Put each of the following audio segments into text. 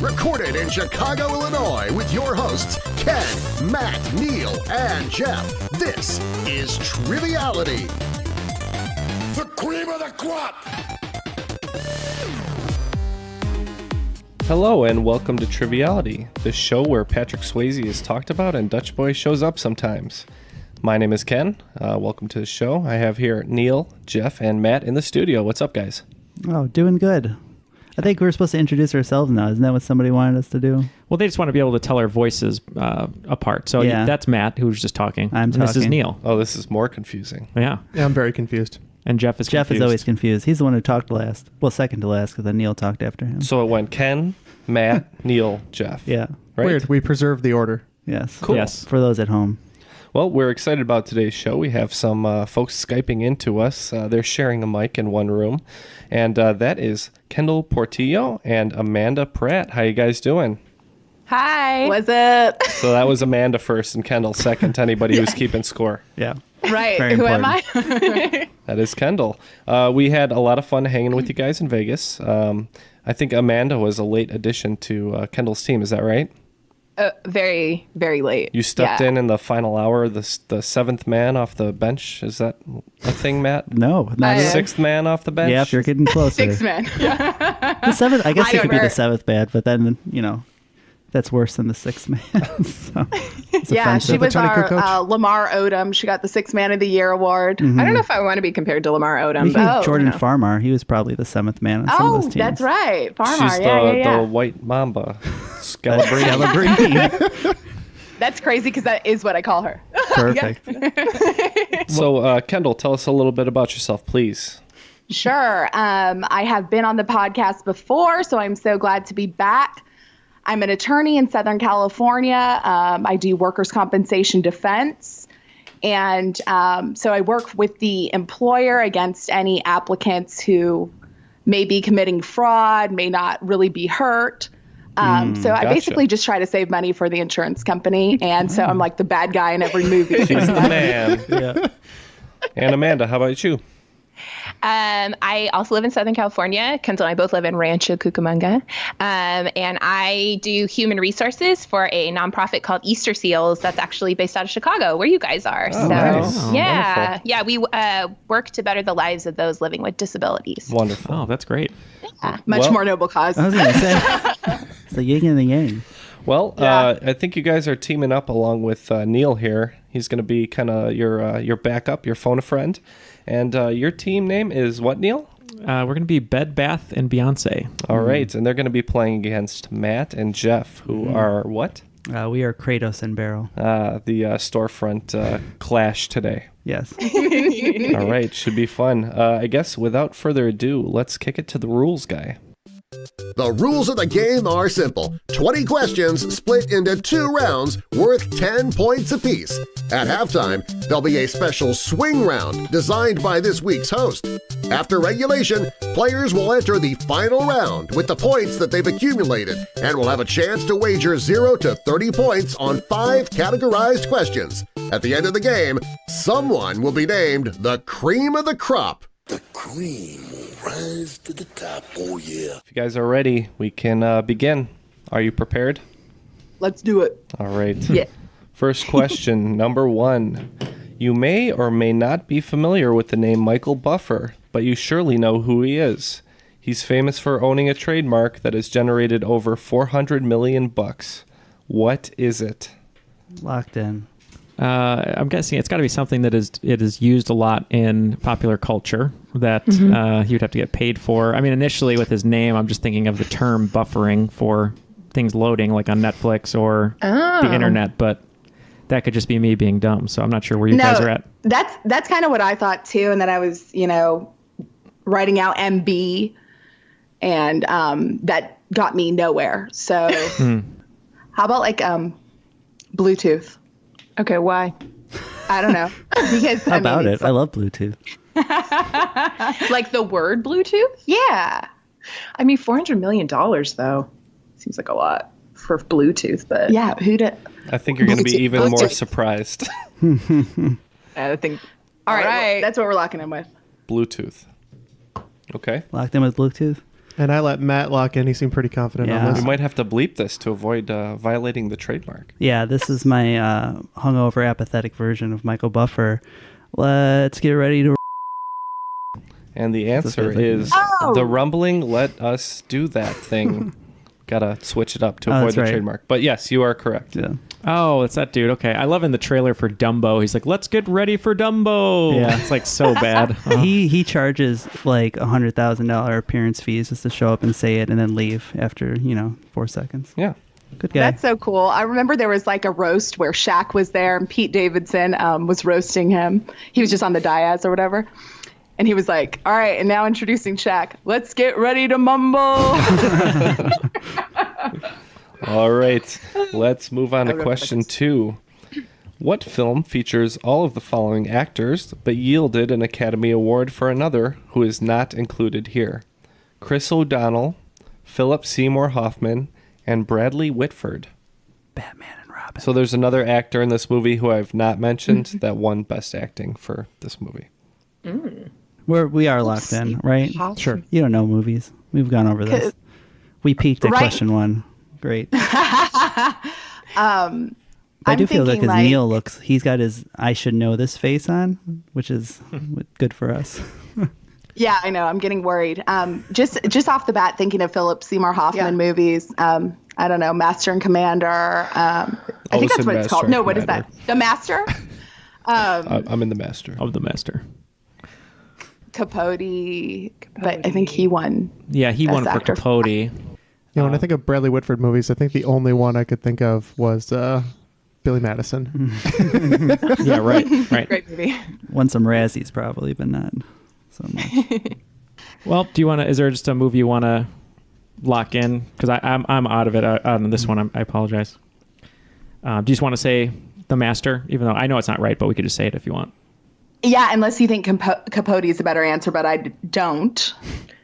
Recorded in Chicago, Illinois, with your hosts, Ken, Matt, Neal, and Jeff. This is Triviality. The cream of the crop! Hello and welcome to Triviality, the show where Patrick Swayze is talked about and Dutch Boy shows up sometimes. My name is Ken. Welcome to the show. I have here Neal, Jeff, and Matt in the studio. What's up, guys? Oh, doing good. I think we're supposed to introduce ourselves now. Isn't that what somebody wanted us to do? Well, they just want to be able to tell our voices apart. So Yeah. that's Matt, who was just talking. I'm and This is talking. Neal. Oh, this is more confusing. Yeah. Yeah, I'm very confused. And Jeff is Jeff confused. is always confused. He's the one who talked last. Well, second to last, because then Neal talked after him. So it went Ken, Matt, Neal, Jeff. Yeah. Right? Weird. We preserve the order. Yes. Cool. Yes. For those at home. Well, we're excited about today's show. We have some folks Skyping into us. They're sharing a mic in one room. And that is Kendall Portillo and Amanda Pratt. How you guys doing? Hi. What's up? So that was Amanda first and Kendall second to anybody who's keeping score. Yeah. Right. Very Who am important. I? That is Kendall. We had a lot of fun hanging with you guys in Vegas. I think Amanda was a late addition to Kendall's team. Is that right? Very, very late. You stepped Yeah. in the final hour, the seventh man off the bench. Is that a thing, Matt? No. Not yet. Sixth man off the bench? Yeah, if you're getting closer. Six men. The seventh, I guess I he don't could be the know. seventh bad, but then, that's worse than the sixth man. So, it's Yeah, offensive. she was Tony our Kukoc? Lamar Odom. She got the Sixth Man of the Year award. I don't know if I want to be compared to Lamar Odom. We but think Jordan Farmar. He was probably the seventh man on some of those teams. that's right. Farmar. She's Yeah. the white mamba. Scalabrini. Scalabrini. That's crazy because that is what I call her. Perfect. So, Kendall, tell us a little bit about yourself, please. Sure. I have been on the podcast before, so I'm so glad to be back. I'm an attorney in Southern California. I do workers' compensation defense. And so I work with the employer against any applicants who may be committing fraud, may not really be hurt. So I gotcha. basically just try to save money for the insurance company. And so I'm like the bad guy in every movie. She's the man. Yeah. And Amanda, how about you? I also live in Southern California. Kendall and I both live in Rancho Cucamonga. And I do human resources for a nonprofit called Easter Seals that's actually based out of Chicago, where you guys are. Oh, nice. Yeah. Wonderful. Yeah, we work to better the lives of those living with disabilities. Wonderful. Oh, that's great. Much Well- more noble cause. I was going to say, it's the yin and the yang. Well, Yeah. I think you guys are teaming up along with Neal here. He's going to be kind of your backup, your phone a friend. And your team name is what, Neal? We're going to be Bed, Bath, and Beyonce. All right. And they're going to be playing against Matt and Jeff, who are what? We are Kratos and Barrel. The storefront clash today. Yes. All right. Should be fun. I guess without further ado, let's kick it to the rules guy. The rules of the game are simple. 20 questions split into 2 rounds worth 10 points apiece. At halftime, there'll be a special swing round designed by this week's host. After regulation, players will enter the final round with the points that they've accumulated and will have a chance to wager 0 to 30 points on 5 categorized questions. At the end of the game, someone will be named the cream of the crop. The cream will rise to the top, oh yeah. If you guys are ready, we can begin. Are you prepared? Let's do it. All right. Yeah. First question, number 1. You may or may not be familiar with the name Michael Buffer, but you surely know who he is. He's famous for owning a trademark that has generated over $400 million. What is it? Locked in. I'm guessing it's got to be something that is used a lot in popular culture that he would have to get paid for. I mean, initially with his name, I'm just thinking of the term buffering for things loading, like on Netflix or the internet, but that could just be me being dumb. So I'm not sure where you guys are at. That's kind of what I thought too. And then I was, writing out MB, and that got me nowhere. So how about like Bluetooth? Okay, why? I don't know. Because How about it? I love Bluetooth. Like the word Bluetooth? Yeah. I mean, $400 million, though. Seems like a lot for Bluetooth, but Yeah. I think you're going to be even more Bluetooth. surprised. I think. All right. Right. Well, that's what we're locking in with. Bluetooth. Okay. Locked in with Bluetooth. And I let Matt lock in. He seemed pretty confident Yeah. on We this. might have to bleep this to avoid violating the trademark. Yeah, this is my hungover, apathetic version of Michael Buffer. Let's get ready to. And the answer That's what is Oh. the rumbling, let us do that thing. Gotta switch it up to Oh, avoid that's the right. trademark. But yes, you are correct. Yeah. Oh, it's that dude. Okay. I love in the trailer for Dumbo. He's like, let's get ready for Dumbo. Yeah. It's like so bad. Oh. He charges like $100,000 appearance fees just to show up and say it and then leave after 4 seconds. Yeah. Good guy. That's so cool. I remember there was like a roast where Shaq was there and Pete Davidson was roasting him. He was just on the dais or whatever. And he was like, all right, and now introducing Shaq. Let's get ready to mumble. All right. Let's move on to remember question this. 2. What film features all of the following actors but yielded an Academy Award for another who is not included here? Chris O'Donnell, Philip Seymour Hoffman, and Bradley Whitford. Batman and Robin. So there's another actor in this movie who I've not mentioned that won Best Acting for this movie. We are locked in, right? Sure. You don't know movies. We've gone over this. We peaked at Right. question 1. Great. I I'm do feel that thinking, because like- Neal he's got his I should know this face on, which is good for us. Yeah, I know. I'm getting worried. Just off the bat, thinking of Philip Seymour Hoffman movies. I don't know, Master and Commander. I think that's Olsen, what it's Master called. and No, what is Commander. that? The Master? I'm in the Master. Of the Master. Capote. But I think he won. Yeah, he won Best for actor. Capote. When I think of Bradley Whitford movies, I think the only one I could think of was Billy Madison. Yeah, right. Great movie. Won some Razzies probably, but not so much. Well, do you want to? Is there just a movie you want to lock in? Because I'm out of it on this one. I apologize. Do you just want to say The Master, even though I know it's not right, but we could just say it if you want. Yeah, unless you think Capote is a better answer, but I don't.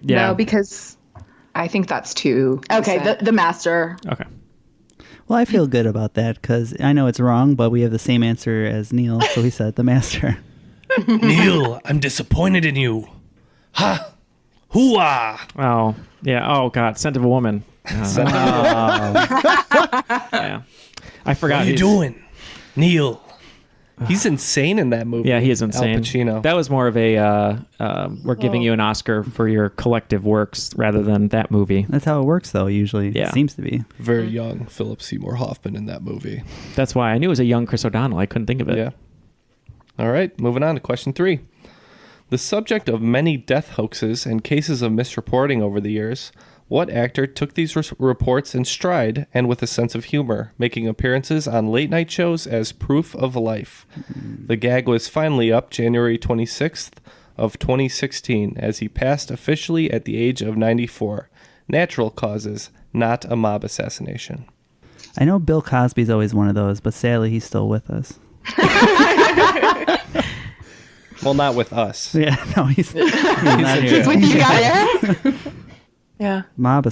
Yeah. No, because I think that's too. okay, the Master. Okay. Well, I feel good about that because I know it's wrong, but we have the same answer as Neal, so he said The Master. Neal, I'm disappointed in you. Ha! Hooah! Oh yeah. Oh God, Scent of a Woman. Yeah. I forgot. What are you doing? Neal. He's insane in that movie. Yeah, he is insane. Al Pacino. That was more of a we're giving you an Oscar for your collective works rather than that movie. That's how it works, though, usually. Yeah. It seems to be. Very young Philip Seymour Hoffman in that movie. That's why I knew it was a young Chris O'Donnell. I couldn't think of it. Yeah. All right, moving on to question 3. The subject of many death hoaxes and cases of misreporting over the years, what actor took these reports in stride and with a sense of humor, making appearances on late-night shows as proof of life? The gag was finally up January 26th of 2016 as he passed officially at the age of 94. Natural causes, not a mob assassination. I know Bill Cosby's always one of those, but sadly he's still with us. Well, not with us. Yeah, no, he's not here. With you guys. Yeah. Mob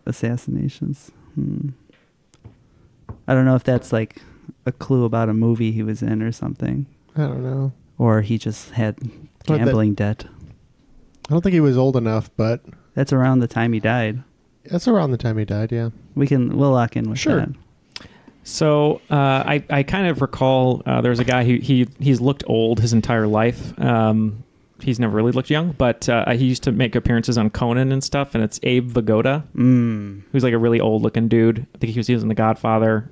assassinations. I don't know if that's like a clue about a movie he was in or something, I don't know. or he just had What the- gambling debt. I don't think he was old enough, but That's around the time he died. that's around the time he died, yeah. We'll lock in with Sure. that. So I kind of recall there's a guy who he's looked old his entire life. He's never really looked young, but he used to make appearances on Conan and stuff, and it's Abe Vigoda, who's like a really old looking dude. I think he was in The Godfather.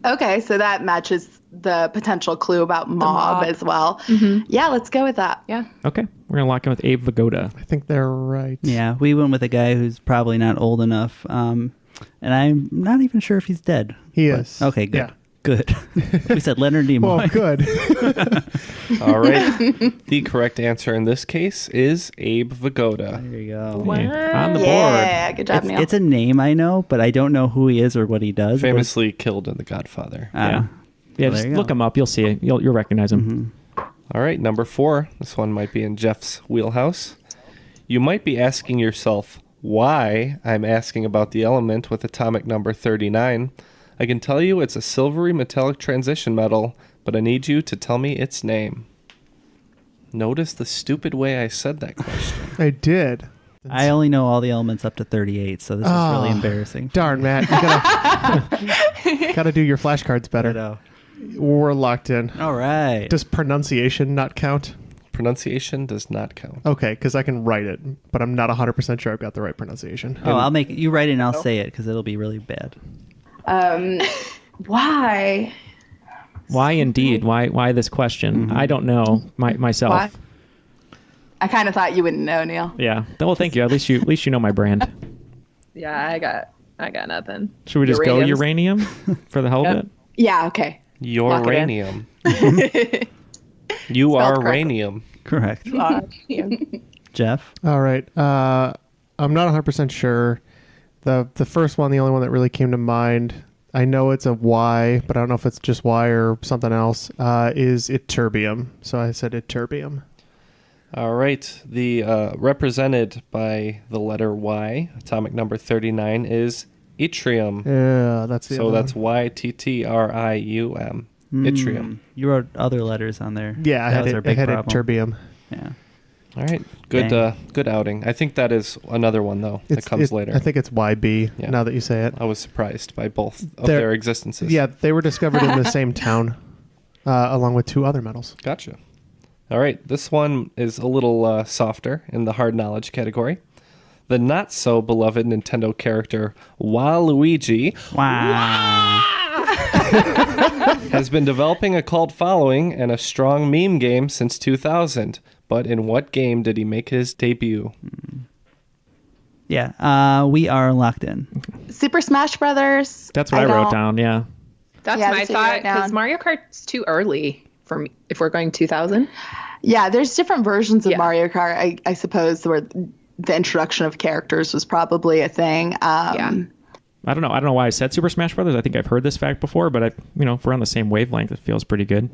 Okay, so that matches the potential clue about mob as well. Yeah, let's go with that. Yeah. Okay, we're gonna lock in with Abe Vigoda. I think they're right. Yeah, we went with a guy who's probably not old enough, and I'm not even sure if he's dead. He But- is. Okay, good. Yeah. Good. We said Leonard Nimoy. Well, good. All right. The correct answer in this case is Abe Vigoda. There you go. Yeah, on the board. Yeah, good job, Neal. It's a name I know, but I don't know who he is or what he does. Famously killed in The Godfather. Yeah, there just you look go. him up. You'll see it. You'll recognize him. All right, number 4. This one might be in Jeff's wheelhouse. You might be asking yourself why I'm asking about the element with atomic number 39. I can tell you it's a silvery metallic transition metal, but I need you to tell me its name. Notice the stupid way I said that question. I did. I only know all the elements up to 38, so this is really embarrassing. Darn, Matt. You gotta do your flashcards better. We're locked in. All right. Does pronunciation not count? Pronunciation does not count. Okay, because I can write it, but I'm not 100% sure I've got the right pronunciation. Oh, I'll make you write it and I'll say it because it'll be really bad. Why? Why indeed? Why this question? I don't know myself. Why? I kind of thought you wouldn't know, Neal. Yeah. Well, thank you. At least you know my brand. Yeah, I got nothing. Should we just go uranium for the hell of it? Yeah, okay. Uranium. You are uranium. Correct. Jeff? All right. I'm not 100% sure. The first one, the only one that really came to mind, I know it's a Y, but I don't know if it's just Y or something else, is ytterbium. So I said ytterbium. All right. The represented by the letter Y, atomic number 39, is yttrium. Yeah, that's the So other that's one. Yttrium. Yttrium. You wrote other letters on there. Yeah, I That was our big had problem. ytterbium. Yeah. All right. Good outing. I think that is another one, though, that comes later. I think it's YB, Yeah. now that you say it. I was surprised by both of They're- their existences. Yeah, they were discovered in the same town, along with 2 other metals. Gotcha. All right. This one is a little softer in the hard knowledge category. The not so beloved Nintendo character Waluigi Wow. has been developing a cult following and a strong meme game since 2000. But in what game did he make his debut? Yeah. We are locked in. Super Smash Brothers. That's what I wrote down. Yeah. That's Yeah, my that's what you thought wrote down. because Mario Kart's too early for me if we're going 2000. Yeah, there's different versions of Yeah. Mario Kart, I suppose, where the introduction of characters was probably a thing. Yeah. I don't know why I said Super Smash Brothers. I think I've heard this fact before, but if we're on the same wavelength, it feels pretty good.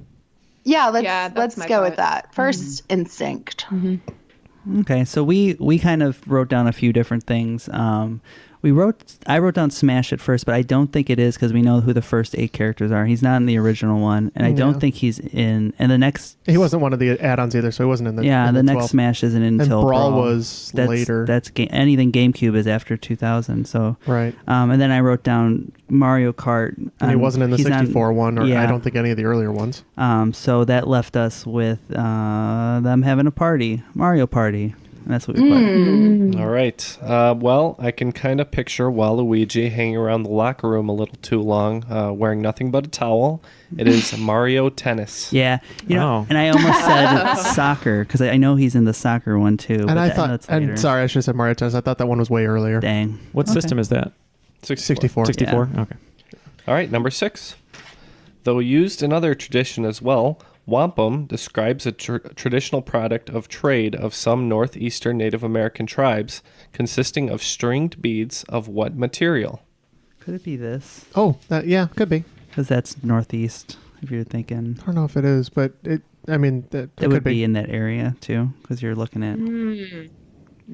Yeah, that's let's my go with thought. that. First instinct. Okay, so we kind of wrote down a few different things. I wrote down Smash at first, but I don't think it is because we know who the first 8 characters are. He's not in the original one, and I don't think he's in. And the next, He wasn't one of the add-ons either, so he wasn't in the. yeah, in the next 12. Smash isn't until Brawl was later. That's anything GameCube is after 2000. So Right. and then I wrote down Mario Kart, And he wasn't in the he's not- 64 one, or yeah. I don't think any of the earlier ones. So that left us with them having a party, Mario Party. And that's what we put. All right. Well, I can kind of picture Waluigi hanging around the locker room a little too long, wearing nothing but a towel. It is Mario Tennis. Yeah, Oh. and I almost said soccer because I know he's in the soccer one too. And but I that's thought, later. and sorry, I should have said Mario Tennis. I thought that one was way earlier. Dang. What system is that? 64. 64? Okay. All right, number 6. Though used in other tradition as well, wampum describes a traditional product of trade of some northeastern Native American tribes consisting of stringed beads of what material? Could it be this? Oh, yeah, could be. Because that's northeast. If you're thinking, I don't know if it is, but it it could would be in that area too. Because you're looking at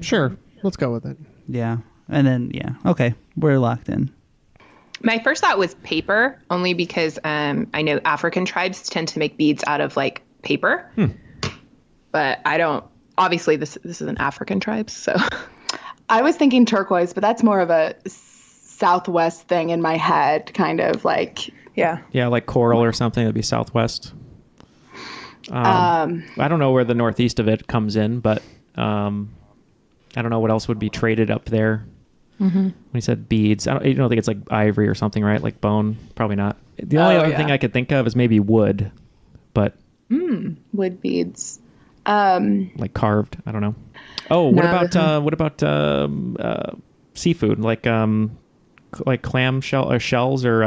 Sure, let's go with it. yeah, and then okay, we're locked in. My first thought was paper, only because I know African tribes tend to make beads out of like paper. But I don't. Obviously, this is an African tribe, so I was thinking turquoise, but that's more of a Southwest thing in my head, kind of like. Yeah. Yeah, like coral or something. That'd be Southwest. I don't know where the northeast of it comes in, but I don't know what else would be traded up there. When you said beads, I don't think it's like ivory or something, right? Like bone, probably not. The only other thing I could think of is maybe wood, but Wood beads. like carved. I don't know. Oh, what about seafood, like clam shell or shells or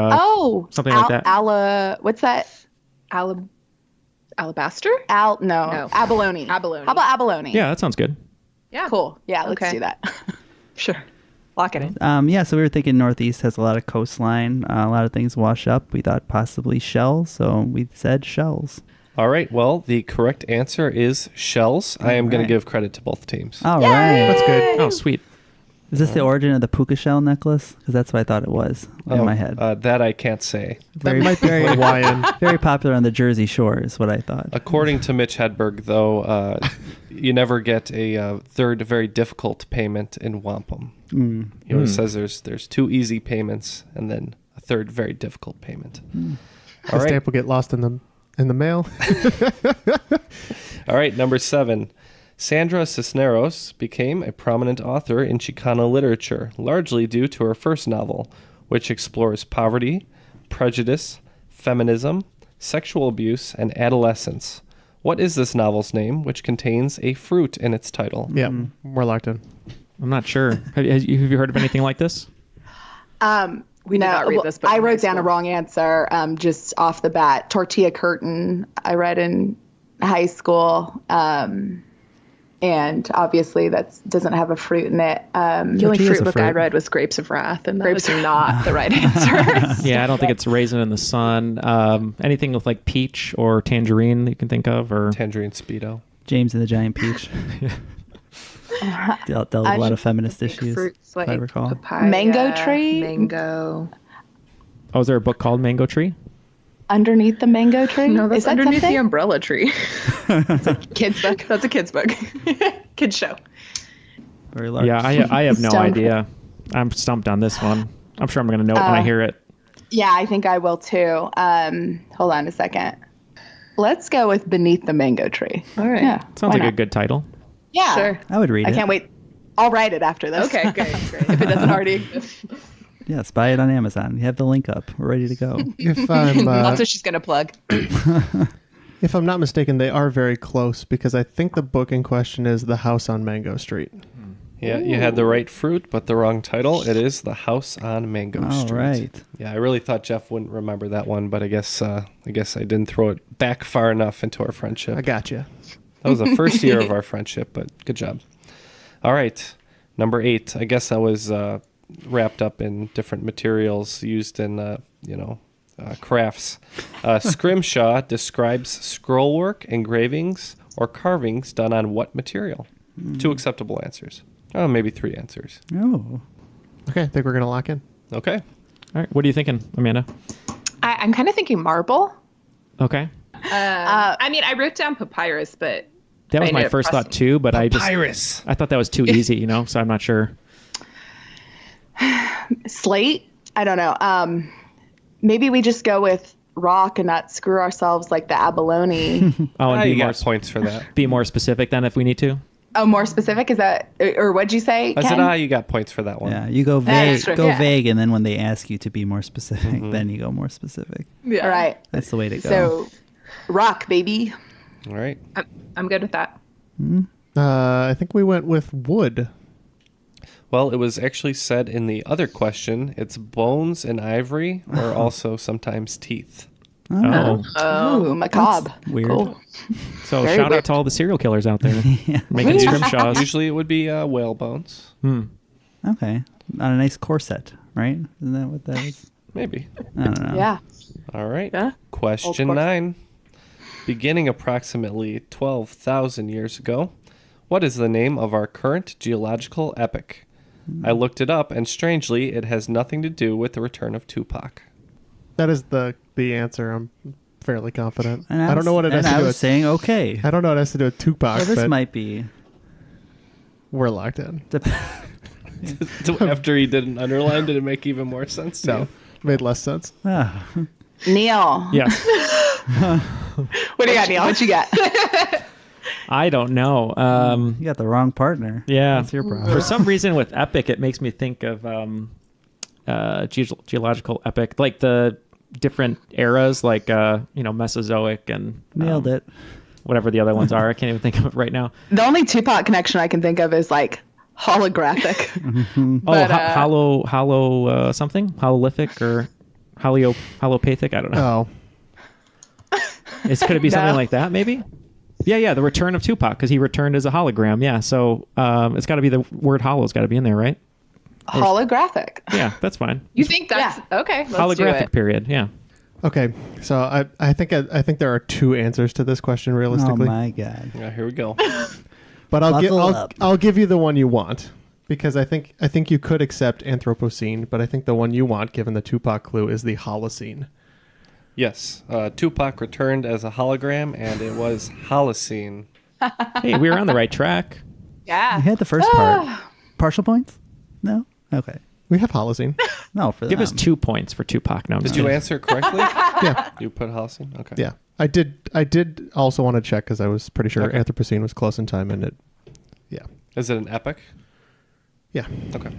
something like that? What's that? Alabaster? No. Abalone. Abalone. How about abalone? Yeah, that sounds good. Yeah. Cool. Yeah, let's Okay. do that. Sure. Lock it in. So we were thinking northeast has a lot of coastline, a lot of things wash up. We thought possibly shells, so we said shells. All right. Well, the correct answer is shells. I am going right. to give credit to both teams. All right. That's good. Oh, sweet. Is this the origin of the puka shell necklace? Because that's what I thought it was in my head. That I can't say. Very, might be very, Hawaiian. very popular on the Jersey Shore is what I thought. According to Mitch Hedberg, though, you never get a third very difficult payment in wampum. He always says there's 2 easy payments and then a third very difficult payment. The stamp will get lost in the mail. All right, number 7. Sandra Cisneros became a prominent author in Chicano literature, largely due to her first novel, which explores poverty, prejudice, feminism, sexual abuse, and adolescence. What is this novel's name, which contains a fruit in its title? Yeah, we're locked in. I'm not sure. Have you heard of anything like this? We did not read this book. I in wrote high down a school. wrong answer just off the bat. Tortilla Curtain, I read in high school. And obviously that doesn't have a fruit in it. The only Tortilla's fruit a book I fruit. read was Grapes of Wrath, and Grapes grapes of- are not the right answer. Yeah, I don't think it's Raisin in the Sun. Anything with like peach or tangerine that you can think of, or Tangerine Speedo. James and the Giant Peach. Dealt with a lot of feminist issues, Fruits if I recall. papaya, Mango tree? mango. oh, is there a book called Mango Tree? Underneath the mango tree? No, that's Is that underneath something? the umbrella tree. It's a kid's book. That's a kid's book. Kids show. Very large. Yeah, I have no Stone. idea. I'm stumped on this one. I'm sure I'm going to know it when I hear it. Yeah, I think I will too. Hold on a second. Let's go with Beneath the Mango Tree. All right. Yeah. Sounds why like a not? good title. Yeah. Sure. I would read I it. can't wait. I'll write it after this. Okay, great. If it doesn't already exist. Yes, buy it on Amazon. You have the link up. We're ready to go. If I'm That's what she's going to plug. if I'm not mistaken, they are very close because I think the book in question is The House on Mango Street. Yeah, you had the right fruit, but the wrong title. It is The House on Mango All Street. right. Yeah, I really thought Jeff wouldn't remember that one, but I guess I didn't throw it back far enough into our friendship. I got you. That was the first year of our friendship, but good job. All right, number 8. I guess I was wrapped up in different materials used in, crafts. Scrimshaw describes scrollwork, engravings, or carvings done on what material? 2 acceptable answers. Oh, maybe 3 answers. Oh. Okay, I think we're going to lock in. Okay. All right. What are you thinking, Amanda? I'm kind of thinking marble. Okay. I mean, I wrote down papyrus, but That was I my ended up first thought pressing- too, but I Papyrus. thought that was too easy, so I'm not sure. Slate? I don't know. Maybe we just go with rock and not screw ourselves like the abalone. Oh, and You be more, got points for that. be more specific then if we need to. Oh, more specific? Is that, or what'd you say, I said, Ken? you got points for that one. Yeah, you go That's vague, true, go yeah. vague, and then when they ask you to be more specific, then you go more specific. Yeah. All right. That's the way to go. So, rock, baby. All right. I'm good with that. I think we went with wood. Well, it was actually said in the other question. It's bones and ivory, or also sometimes teeth. Oh. Ooh, macabre. weird. Cool. So Very shout weird. out to all the serial killers out there Yeah. making scrimshaws. Usually it would be whale bones. Okay. On a nice corset, right? Isn't that what that is? Maybe. I don't know. Yeah. All right. Yeah. Question Old 9. Beginning approximately 12,000 years ago, what is the name of our current geological epoch? I looked it up, and strangely, it has nothing to do with the return of Tupac. That is the answer. I'm fairly confident. And I don't know what it has to I do was with. saying, okay. I don't know what it has to do with Tupac, Well, this but might be. we're locked in. After he did an underline, did it make even more sense to No, you? made less sense. Ah, Neal. Yes. What do you got, Neal? What you got? I don't know. you got the wrong partner. Yeah. That's your problem. For some reason with epic, it makes me think of geological epic, like the different eras, like Mesozoic and Nailed it. whatever the other ones are. I can't even think of it right now. The only Tupac connection I can think of is like holographic. But, Hollow something, hololithic or holopathic. I don't know. Oh, Could it be something No. like that? Maybe. Yeah. The return of Tupac because he returned as a hologram. Yeah. So it's got to be the word hollow's got to be in there, right? Holographic. Yeah, that's fine. You think that's okay? Let's do Holographic it. period. Yeah. okay. So I think there are 2 answers to this question Oh realistically, my god. Yeah, here we go. but I'll Buckle up. I'll give you the one you want. Because I think you could accept Anthropocene, but I think the one you want, given the Tupac clue, is the Holocene. Yes, Tupac returned as a hologram, and it was Holocene. Hey, we were on the right track. Yeah. You had the first part. Partial points? No? Okay. We have Holocene. No, for Give them. us 2 points for Tupac. No, I'm Did just you kidding. answer correctly? Yeah. You put Holocene? Okay. Yeah. I did also want to check because I was pretty sure Okay. Anthropocene was close in time, and it. Yeah. Is it an epic? Yeah. Okay.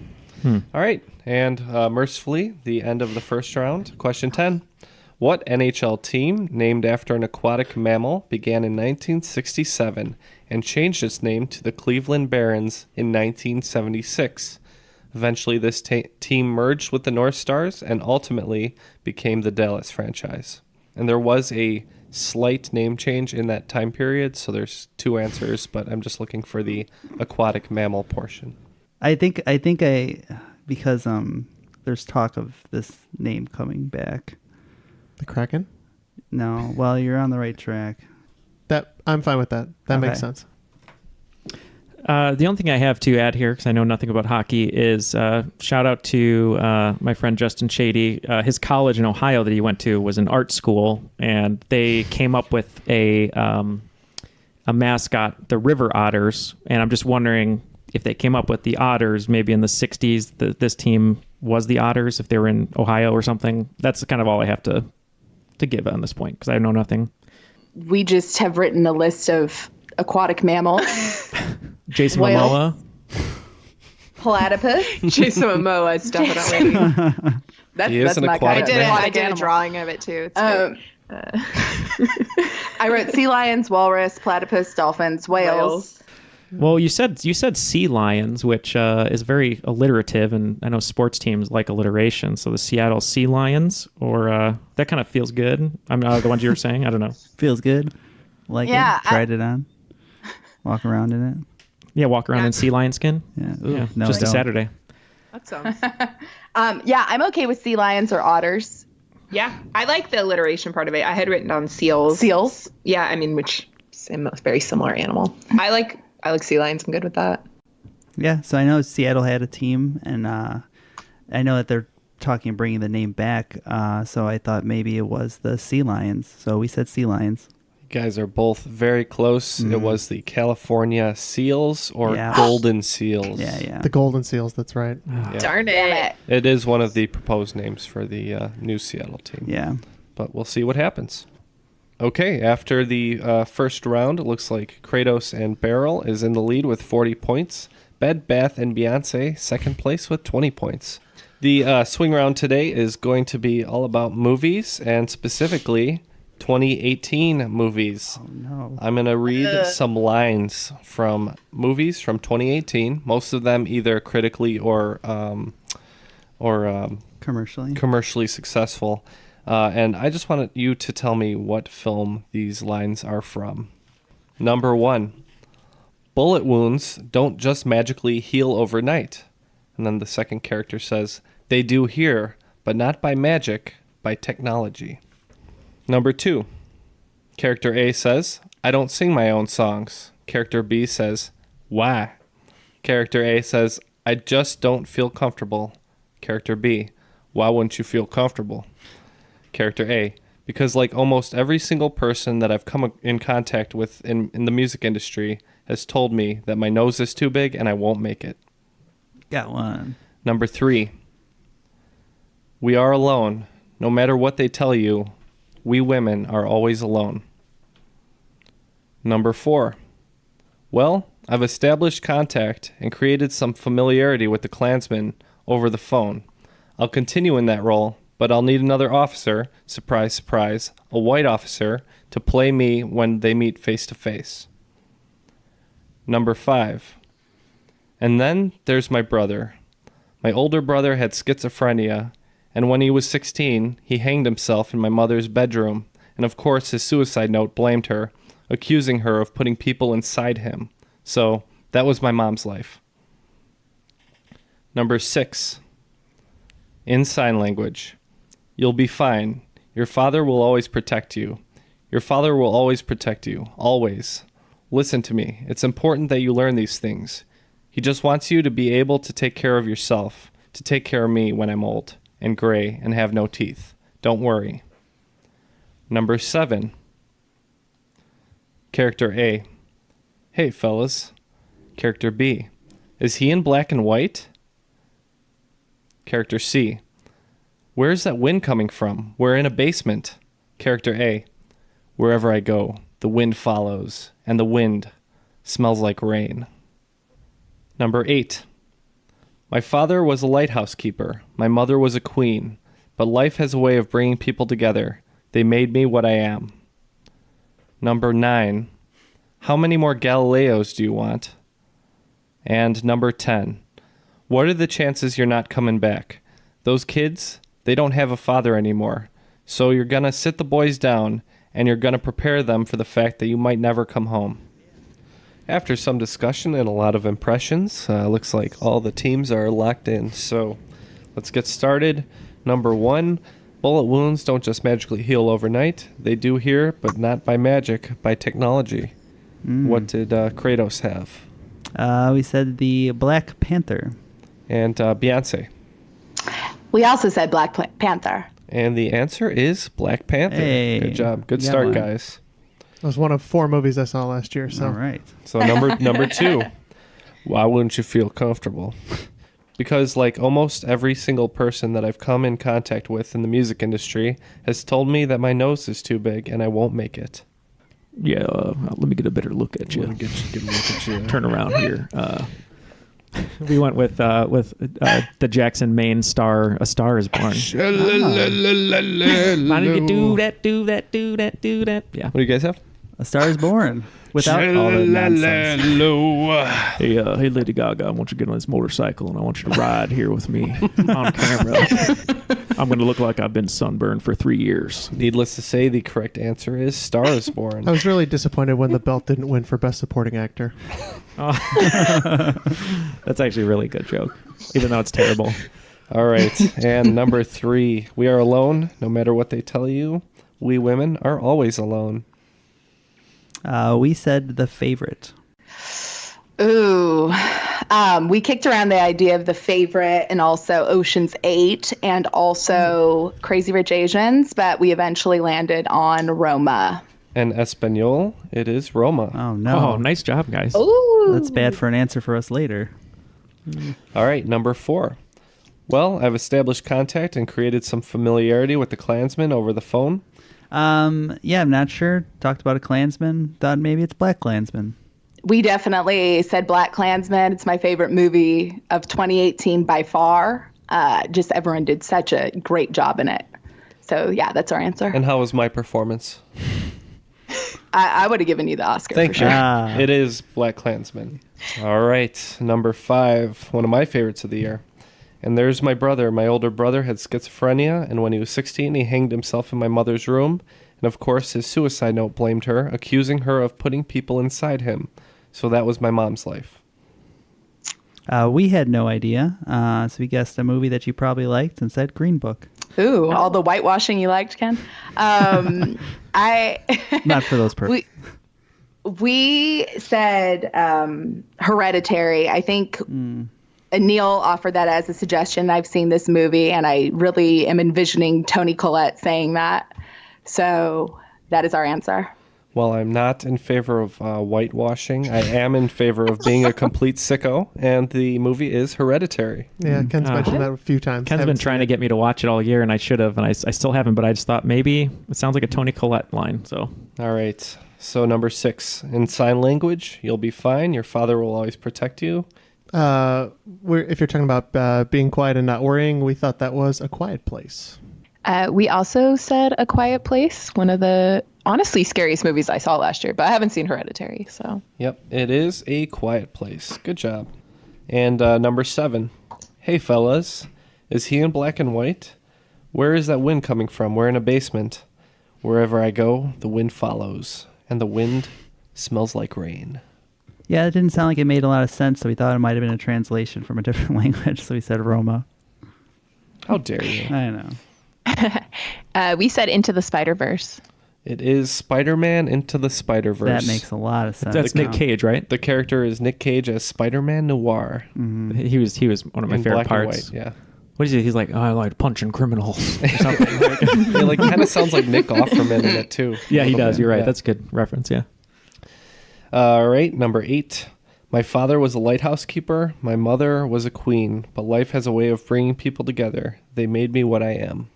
All right. And mercifully, the end of the first round. Question 10. What NHL team, named after an aquatic mammal, began in 1967 and changed its name to the Cleveland Barons in 1976? Eventually, this team merged with the North Stars and ultimately became the Dallas franchise. And there was a slight name change in that time period, so there's 2 answers, but I'm just looking for the aquatic mammal portion. I think because there's talk of this name coming back. The Kraken. No, well, you're on the right track. That I'm fine with that. That makes Okay. sense. The only thing I have to add here, because I know nothing about hockey, is shout out to my friend Justin Shady. His college in Ohio that he went to was an art school, and they came up with a mascot, the River Otters. And I'm just wondering if they came up with the Otters maybe in the 60s, this team was the Otters, if they were in Ohio or something. That's kind of all I have to give on this point, because I know nothing. We just have written a list of aquatic mammals. Jason Whale. Momoa. Platypus. Jason Momoa is definitely. He is That's an my aquatic kind. mammal. I did a drawing of it too. It's great. I wrote sea lions, walrus, platypus, dolphins, whales. Well, you said sea lions, which is very alliterative, and I know sports teams like alliteration. So the Seattle Sea Lions, or that kind of feels good. I'm not the ones you were saying. I don't know. Feels good. Like Yeah, it. Tried it on. Walk around in it. Yeah, walk around in sea lion skin. Yeah. Ooh, Yeah, no, just I a don't. Saturday. That sounds. Yeah, I'm okay with sea lions or otters. Yeah, I like the alliteration part of it. I had written down seals. Seals. Yeah, I mean, which is a very similar animal. I like sea lions. I'm good with that. Yeah, so I know Seattle had a team, and I know that they're talking bringing the name back, so I thought maybe it was the Sea Lions. So we said Sea Lions. You guys are both very close. It was the California Seals or Yeah. Golden Seals. Yeah. The Golden Seals. That's right. Yeah. Darn Damn it. It is one of the proposed names for the new Seattle team. Yeah. But we'll see what happens. Okay, after the first round, it looks like Kratos and Beryl is in the lead with 40 points. Bed, Bath, and Beyonce second place with 20 points. The swing round today is going to be all about movies, and specifically 2018 movies. Oh, no. I'm going to read some lines from movies from 2018, most of them either critically or Commercially. commercially successful. And I just wanted you to tell me what film these lines are from. Number 1, bullet wounds don't just magically heal overnight. And then the second character says, they do here, but not by magic, by technology. Number 2, character A says, I don't sing my own songs. Character B says, why? Character A says, I just don't feel comfortable. Character B, why wouldn't you feel comfortable? Character A, because like almost every single person that I've come in contact with in the music industry has told me that my nose is too big and I won't make it. Got one. Number 3, we are alone. No matter what they tell you, we women are always alone. Number 4, well, I've established contact and created some familiarity with the Klansmen over the phone. I'll continue in that role, but I'll need another officer, surprise, surprise, a white officer, to play me when they meet face to face. Number 5, and then there's my brother. My older brother had schizophrenia, and when he was 16, he hanged himself in my mother's bedroom, and of course his suicide note blamed her, accusing her of putting people inside him. So that was my mom's life. Number 6, in sign language. You'll be fine. Your father will always protect you. Your father will always protect you. Always. Listen to me. It's important that you learn these things. He just wants you to be able to take care of yourself, to take care of me when I'm old and gray and have no teeth. Don't worry. Number 7. Character A. Hey, fellas. Character B. Is he in black and white? Character C. Where's that wind coming from? We're in a basement. Character A. Wherever I go, the wind follows, and the wind smells like rain. Number 8. My father was a lighthouse keeper. My mother was a queen. But life has a way of bringing people together. They made me what I am. Number 9. How many more Galileos do you want? And number 10. What are the chances you're not coming back? Those kids, they don't have a father anymore. So you're going to sit the boys down, and you're going to prepare them for the fact that you might never come home. After some discussion and a lot of impressions, looks like all the teams are locked in. So let's get started. Number 1, bullet wounds don't just magically heal overnight. They do here, but not by magic, by technology. What did Kratos have? We said the Black Panther. And Beyonce. We also said Black Panther. And the answer is Black Panther. Hey, good job. Good got start, one. guys. It was one of 4 movies I saw last year. So All right. So number 2. Why wouldn't you feel comfortable? Because like almost every single person that I've come in contact with in the music industry has told me that my nose is too big and I won't make it. Yeah, let me get a better look at you. Let me get a look at you. Turn around here. We went with the Jackson Maine star, A Star Is Born. Why did you do that? Yeah. What do you guys have? A Star Is Born. Without all the nonsense. Hey, Lady Gaga, I want you to get on this motorcycle and I want you to ride here with me on camera. I'm going to look like I've been sunburned for 3 years. Needless to say, the correct answer is Star Is Born. I was really disappointed when the belt didn't win for Best Supporting Actor. That's actually a really good joke, even though it's terrible. All right. And number 3, we are alone. No matter what they tell you, we women are always alone. We said The Favorite. Ooh. We kicked around the idea of The Favorite and also Ocean's 8 and also Crazy Rich Asians, but we eventually landed on Roma. And Espanol, it is Roma. Oh, no. Oh, nice job, guys. Ooh. That's bad for an answer for us later. All right, number 4. Well, I've established contact and created some familiarity with the Klansmen over the phone. Yeah, I'm not sure. Talked about a Klansman. Thought maybe it's Black Klansman. We definitely said Black Klansman. It's my favorite movie of 2018 by far. Just everyone did such a great job in it. So, yeah, that's our answer. And how was my performance? I would have given you the Oscar. Thank for you. sure. It is Black Klansman. All right, number 5, one of my favorites of the year. And there's my brother. My older brother had schizophrenia, and when he was 16, he hanged himself in my mother's room. And of course, his suicide note blamed her, accusing her of putting people inside him. So that was my mom's life. We had no idea. So we guessed a movie that you probably liked and said Green Book. Ooh, all the whitewashing you liked, Ken. Not for those purposes. We said Hereditary. I think Neal offered that as a suggestion. I've seen this movie, and I really am envisioning Toni Collette saying that. So that is our answer. While I'm not in favor of whitewashing, I am in favor of being a complete sicko, and the movie is Hereditary. Yeah, Ken's mentioned that a few times. Ken's been trying to get me to watch it all year, and I should have, and I still haven't, but I just thought maybe it sounds like a Toni Collette line. So, all right. So number 6, in sign language, you'll be fine. Your father will always protect you. If you're talking about being quiet and not worrying, we thought that was A Quiet Place. We also said A Quiet Place, one of the honestly scariest movies I saw last year, but I haven't seen Hereditary. So Yep, it is A Quiet Place. Good job. And number 7, hey fellas, is he in black and white? Where is that wind coming from? We're in a basement. Wherever I go, the wind follows, and the wind smells like rain. Yeah, it didn't sound like it made a lot of sense, so we thought it might have been a translation from a different language, so we said Roma. How dare you? I know. we said Into the Spider-Verse. It is Spider-Man Into the Spider-Verse. That makes a lot of sense. That's Nick now. Cage, right? The character is Nick Cage as Spider-Man Noir. He was one of my in favorite black and parts. white, yeah. What is he? He's like, oh, I like punching criminals or something. It like kind of sounds like Nick Offerman in it too. Yeah, he does. You're right. Yeah. That's a good reference. Yeah. All right, number 8. My father was a lighthouse keeper. My mother was a queen. But life has a way of bringing people together. They made me what I am.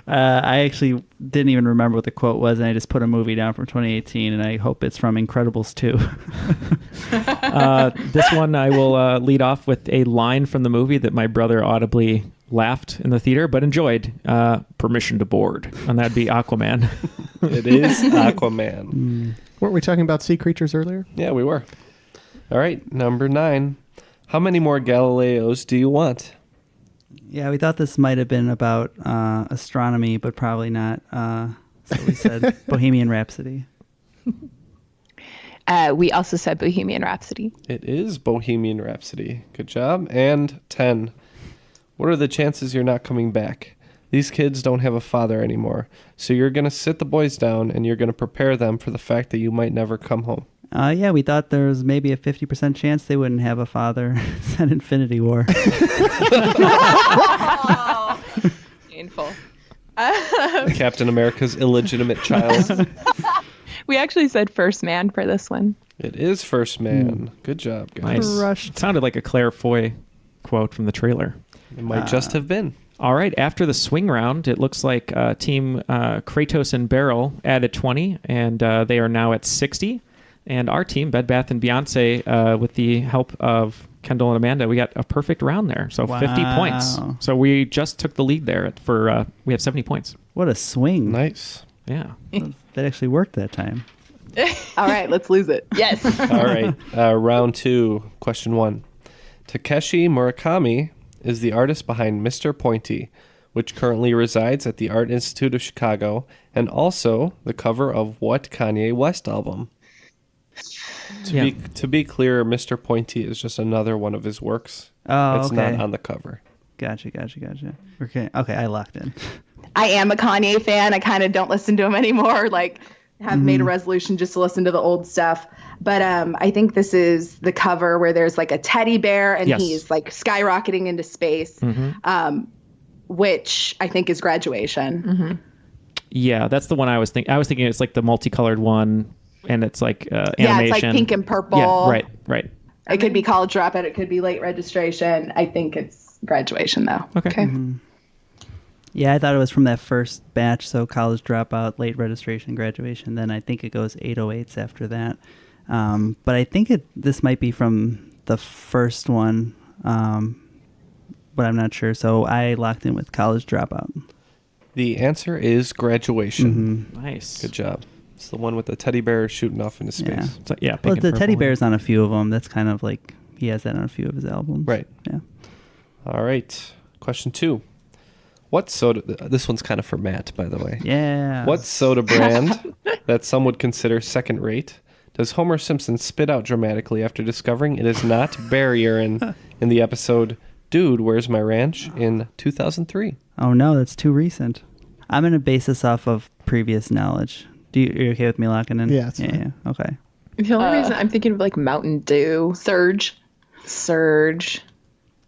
I actually didn't even remember what the quote was, and I just put a movie down from 2018, and I hope it's from Incredibles 2. This one I will lead off with a line from the movie that my brother audibly laughed in the theater, but enjoyed. Permission to board. And that'd be Aquaman. It is Aquaman. Weren't we talking about sea creatures earlier? Yeah, we were. All right, number 9. How many more Galileos do you want? Yeah, we thought this might have been about astronomy, but probably not. So we said Bohemian Rhapsody. We also said Bohemian Rhapsody. It is Bohemian Rhapsody. Good job. And 10. What are the chances you're not coming back? These kids don't have a father anymore. So you're going to sit the boys down and you're going to prepare them for the fact that you might never come home. Yeah, we thought there was maybe a 50% chance they wouldn't have a father. It's an Infinity War. Painful. Captain America's illegitimate child. We actually said First Man for this one. It is First Man. Good job, guys. Nice. It sounded like a Claire Foy quote from the trailer. It might just have been. All right, after the swing round, it looks like Team Kratos and Beryl added 20, and they are now at 60. And our team, Bed Bath and Beyonce, with the help of Kendall and Amanda, we got a perfect round there. So 50 points. So we just took the lead there for we have 70 points. What a swing. Nice. Yeah. That actually worked that time. All right, let's lose it. Yes. All right. Round 2, question 1. Takeshi Murakami is the artist behind Mr. Pointy, which currently resides at the Art Institute of Chicago, and also the cover of what Kanye West album? To be clear, Mr. Pointy is just another one of his works. Oh, it's okay. not on the cover. Gotcha. Okay, I locked in. I am a Kanye fan. I kind of don't listen to him anymore. Like, have made a resolution just to listen to the old stuff. But I think this is the cover where there's like a teddy bear and he's like skyrocketing into space, which I think is Graduation. Yeah, that's the one I was thinking. I was thinking it's like the multicolored one, and it's like animation. Yeah, it's like pink and purple. Yeah, right. It could be College Dropout. It could be Late Registration. I think it's Graduation, though. Okay. Yeah, I thought it was from that first batch, so College Dropout, Late Registration, Graduation. Then I think it goes 808s after that. But I think this might be from the first one, but I'm not sure. So I locked in with College Dropout. The answer is Graduation. Nice. Good job. It's the one with the teddy bear shooting off into space. Yeah. So, yeah. Well, pink the and teddy purple. bear's on a few of them. That's kind of like he has that on a few of his albums. Right. Yeah. All right. Question 2. What soda... This one's kind of for Matt, by the way. Yeah. What soda brand that some would consider second rate does Homer Simpson spit out dramatically after discovering it is not bear urine in the episode Dude, Where's My Ranch in 2003? Oh no, that's too recent. I'm gonna base this off of previous knowledge. Are you okay with me locking in? Yeah, it's fine. Yeah. Okay. The only reason I'm thinking of like Mountain Dew, Surge.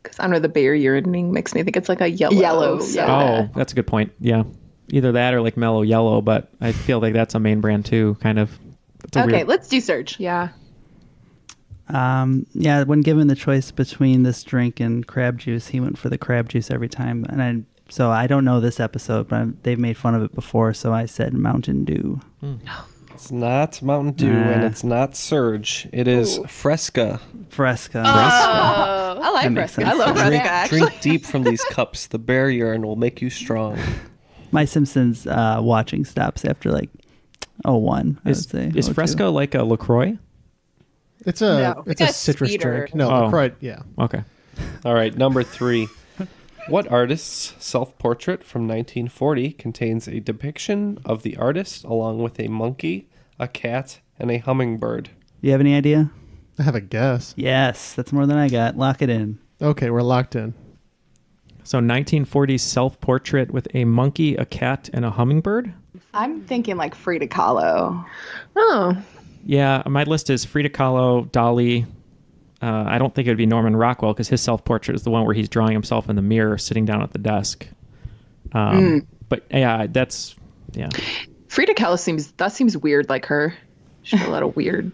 because I don't know, the bear urinating makes me think it's like a yellow soda. Oh, that's a good point. Yeah. Either that or like Mellow Yellow, but I feel like that's a main brand too, kind of. Okay, let's do Surge. Yeah. Yeah, when given the choice between this drink and crab juice, he went for the crab juice every time. So I don't know this episode, but they've made fun of it before, so I said Mountain Dew. It's not Mountain Dew and it's not Surge. It is Fresca. Fresca. I like That makes Fresca. I sense. love Fresca, actually. Drink deep from these cups. The bear urine will make you strong. My Simpsons watching stops after like 01, I would say. Is 02. Fresco like a LaCroix? It's No, it's like a a citrus sweeter. drink. No, Oh. LaCroix, yeah. Okay. All right, number 3. What artist's self-portrait from 1940 contains a depiction of the artist along with a monkey, a cat, and a hummingbird? You have any idea? I have a guess. Yes, that's more than I got. Lock it in. Okay, we're locked in. So 1940s self-portrait with a monkey, a cat, and a hummingbird? I'm thinking like Frida Kahlo. Oh, Yeah, my list is Frida Kahlo, Dali. I don't think it would be Norman Rockwell because his self-portrait is the one where he's drawing himself in the mirror sitting down at the desk. But yeah, Frida Kahlo seems weird like her. She's got a lot of weird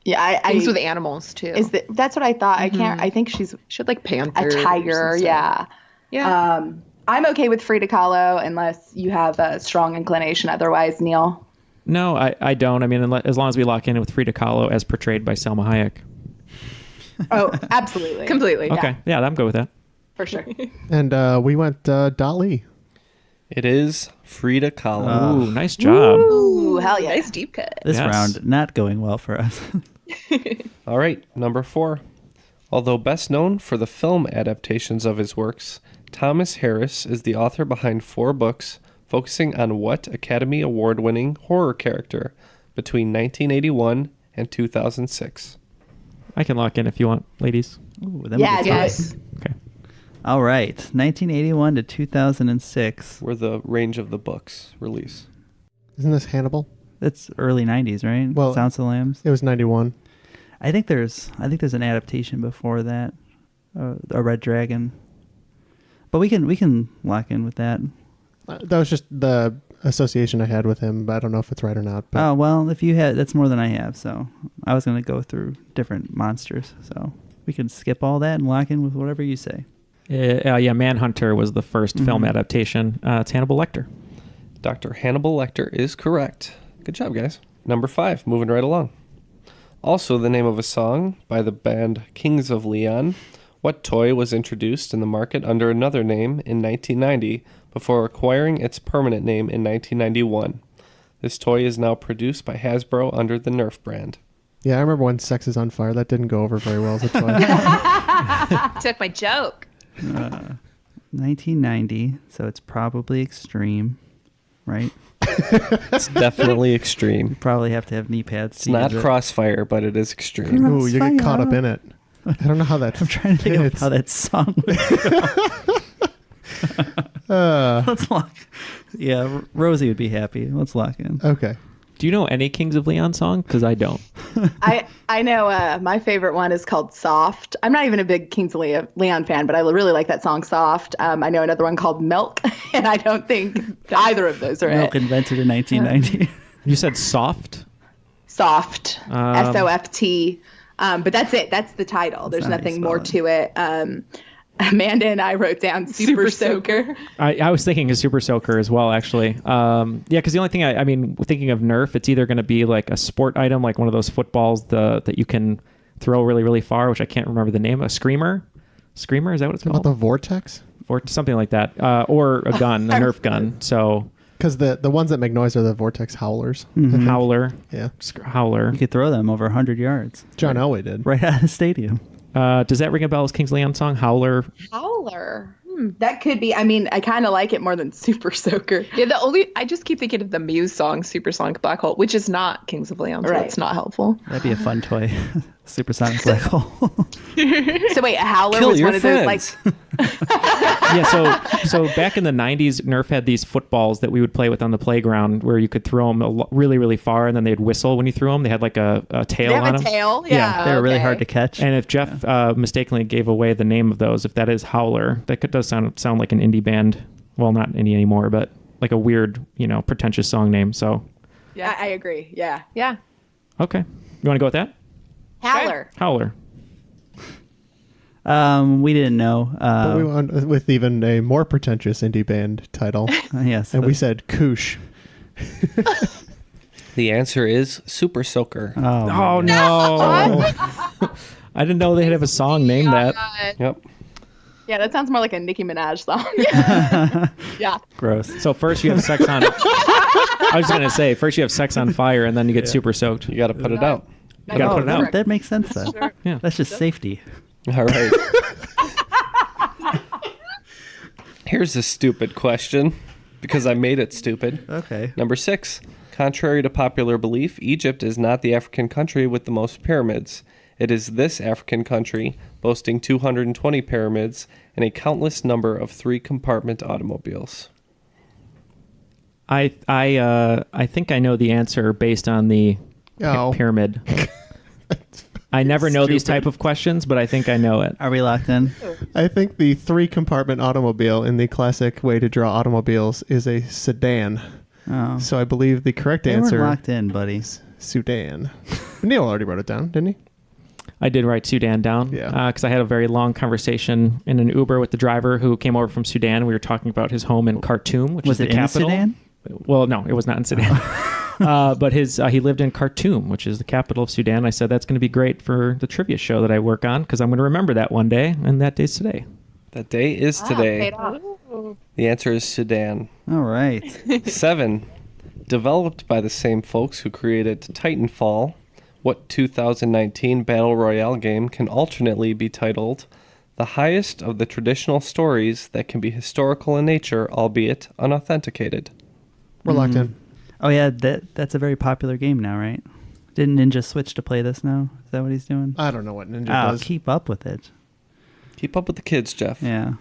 things with animals too. That's what I thought. I can't. I think she's She had like a panthers. tiger. and stuff. Yeah. I'm okay with Frida Kahlo unless you have a strong inclination. Otherwise, Neal. No, I don't. I mean, as long as we lock in with Frida Kahlo as portrayed by Salma Hayek. Oh, absolutely. Completely. Okay, yeah, I'm good with that. For sure. And we went Dali. It is Frida Kahlo. Ooh, nice job. Ooh, hell yeah. Nice deep cut. This Yes. round not going well for us. All right, number 4. Although best known for the film adaptations of his works, Thomas Harris is the author behind 4 books focusing on what Academy Award-winning horror character between 1981 and 2006? I can lock in if you want, ladies. Ooh, them Yeah, good yes. times. Okay. All right. 1981 to 2006. Were the range of the books release? Isn't this Hannibal? That's early 90s, right? Well- Sounds of the Lambs. It was 91. I think there's an adaptation before that, a Red Dragon. But we can lock in with that. That was just the association I had with him, but I don't know if it's right or not. But Oh well, if you had, that's more than I have. So I was gonna go through different monsters. So we can skip all that and lock in with whatever you say. Yeah, Manhunter was the first film adaptation. It's Hannibal Lecter. Dr. Hannibal Lecter is correct. Good job, guys. Number 5, moving right along. Also the name of a song by the band Kings of Leon. What toy was introduced in the market under another name in 1990 before acquiring its permanent name in 1991? This toy is now produced by Hasbro under the Nerf brand. yeah, I remember when Sex is on Fire. That didn't go over very well as a toy. Took my joke. 1990. So it's probably Extreme, right? It's definitely extreme. Probably have to have knee pads. It's not Crossfire, but it is extreme. Ooh, you get caught up in it. I don't know how that. I'm trying to think of how that song would go. Let's lock. Yeah, Rosie would be happy. Let's lock in. Okay. Do you know any Kings of Leon song? Because I don't. I know my favorite one is called Soft. I'm not even a big Kings of Leon fan, but I really like that song Soft. I know another one called Milk, and I don't think either of those are Milk it. invented in 1990. You said Soft? Soft. SOFT. But that's it. That's the title. There's That's not how nothing you more spell to it. Amanda and I wrote down Super Soaker. I was thinking of Super Soaker as well, actually. Yeah, because the only thing I mean, thinking of Nerf, it's either going to be like a sport item, like one of those footballs that you can throw really, really far, which I can't remember the name. A screamer? Screamer, is that what it's About called? the Vortex? Or something like that. Or a gun, a Nerf gun. So Because the ones that make noise are the Vortex Howlers. Howler. Yeah. Howler. You could throw them over 100 yards. John Elway did. Right out of the stadium. Does that ring a bell as Kings of Leon song? Howler. Howler. That could be. I mean, I kind of like it more than Super Soaker. Yeah, I just keep thinking of the Muse song Supersonic Black Hole, which is not Kings of Leon, so Right. it's not helpful. That'd be a fun toy. Supersonic black hole. So wait, a Howler Kill was your one of those like. friends. Yeah, so back in the 90s, Nerf had these footballs that we would play with on the playground where you could throw them really, really far, and then they'd whistle when you threw them. They had like a tail They on have a them. tail. Yeah, They were really okay. hard to catch. And if Jeff mistakenly gave away the name of those, if that is Howler, does sound like an indie band. Well, not indie anymore, but like a weird, pretentious song name. So, Yeah, I agree. Yeah. Yeah. okay. You want to go with that? Howler. Howler. We didn't know. But we went with even a more pretentious indie band title. Yes. And we said Koosh. The answer is Super Soaker. Oh, no. I didn't know they have a song named that. Yep. Yeah, that sounds more like a Nicki Minaj song. Yeah. Gross. So first you have sex on... I was going to say, first you have sex on fire, and then you get super soaked. You got to put it out. You got to put it out. That makes sense then. Yeah. That's just safety. All right. Here's a stupid question because I made it stupid. Okay. Number 6. Contrary to popular belief, Egypt is not the African country with the most pyramids. It is this African country, boasting 220 pyramids and a countless number of 3-compartment automobiles. I think I know the answer based on the pyramid. I never know these type of questions, but I think I know it. Are we locked in? I think the 3-compartment automobile in the classic way to draw automobiles is a sedan. Oh. So I believe the correct They answer weren't locked in, buddy. is Sudan. Neal already wrote it down, didn't he? I did write Sudan down because I had a very long conversation in an Uber with the driver who came over from Sudan. We were talking about his home in Khartoum, which is the capital. Sudan? Well, no, it was not in Sudan. But he lived in Khartoum, which is the capital of Sudan. I said, that's going to be great for the trivia show that I work on because I'm going to remember that one day, and that day's today. That day is today. The answer is Sudan. All right. 7. Developed by the same folks who created Titanfall, what 2019 Battle Royale game can alternately be titled the highest of the traditional stories that can be historical in nature, albeit unauthenticated? We're locked in. Oh, yeah, that's a very popular game now, right? Didn't Ninja switch to play this now? Is that what he's doing? I don't know what Ninja does. Keep up with it. Keep up with the kids, Jeff. Yeah.